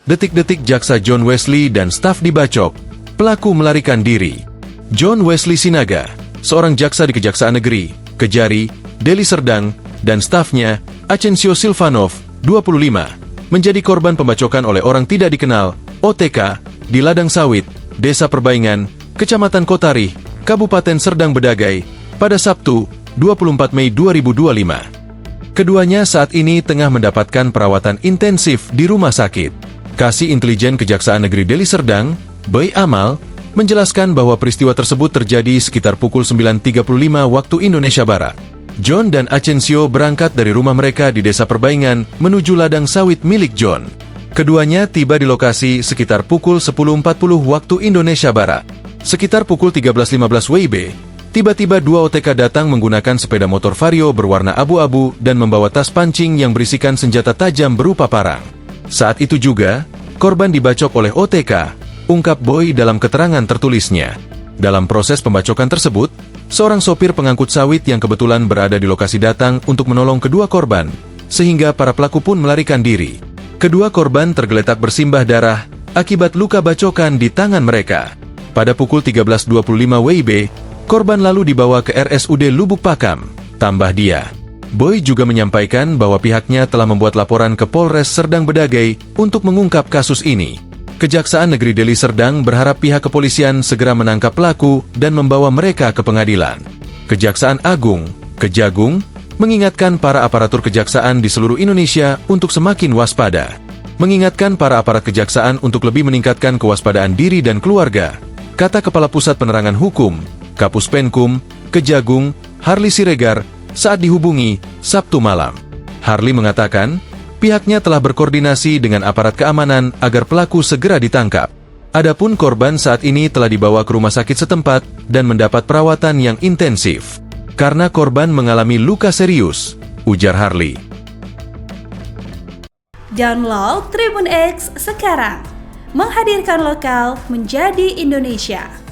Detik-detik jaksa John Wesley dan staf dibacok, pelaku melarikan diri. John Wesley Sinaga, seorang jaksa di Kejaksaan Negeri Kejari, Deli Serdang, dan stafnya, Ascencio Silvanov, 25, menjadi korban pembacokan oleh orang tidak dikenal, OTK, di ladang sawit, Desa Perbaingan, Kecamatan Kotarih, Kabupaten Serdang Bedagai, pada Sabtu, 24 Mei 2025. Keduanya saat ini tengah mendapatkan perawatan intensif di rumah sakit. Kasih Intelijen Kejaksaan Negeri Deli Serdang, Boy Amal, menjelaskan bahwa peristiwa tersebut terjadi sekitar pukul 9.35 waktu Indonesia Barat. John dan Ascencio berangkat dari rumah mereka di Desa Perbaingan menuju ladang sawit milik John. Keduanya tiba di lokasi sekitar pukul 10.40 waktu Indonesia Barat. Sekitar pukul 13.15 WIB, tiba-tiba dua OTK datang menggunakan sepeda motor Vario berwarna abu-abu dan membawa tas pancing yang berisikan senjata tajam berupa parang. Saat itu juga, korban dibacok oleh OTK, ungkap Boy dalam keterangan tertulisnya. Dalam proses pembacokan tersebut, seorang sopir pengangkut sawit yang kebetulan berada di lokasi datang untuk menolong kedua korban, sehingga para pelaku pun melarikan diri. Kedua korban tergeletak bersimbah darah akibat luka bacokan di tangan mereka. Pada pukul 13.25 WIB, korban lalu dibawa ke RSUD Lubuk Pakam, tambah dia. Boy juga menyampaikan bahwa pihaknya telah membuat laporan ke Polres Serdang Bedagai untuk mengungkap kasus ini. Kejaksaan Negeri Deli Serdang berharap pihak kepolisian segera menangkap pelaku dan membawa mereka ke pengadilan. Kejaksaan Agung, Kejagung, mengingatkan para aparatur kejaksaan di seluruh Indonesia untuk semakin waspada. Mengingatkan para aparat kejaksaan untuk lebih meningkatkan kewaspadaan diri dan keluarga, kata Kepala Pusat Penerangan Hukum, Kapus Penkum, Kejagung, Harli Siregar, saat dihubungi Sabtu malam. Harli mengatakan, pihaknya telah berkoordinasi dengan aparat keamanan agar pelaku segera ditangkap. Adapun korban saat ini telah dibawa ke rumah sakit setempat dan mendapat perawatan yang intensif. Karena korban mengalami luka serius, ujar Harli. Download Tribun X sekarang, menghadirkan lokal menjadi Indonesia.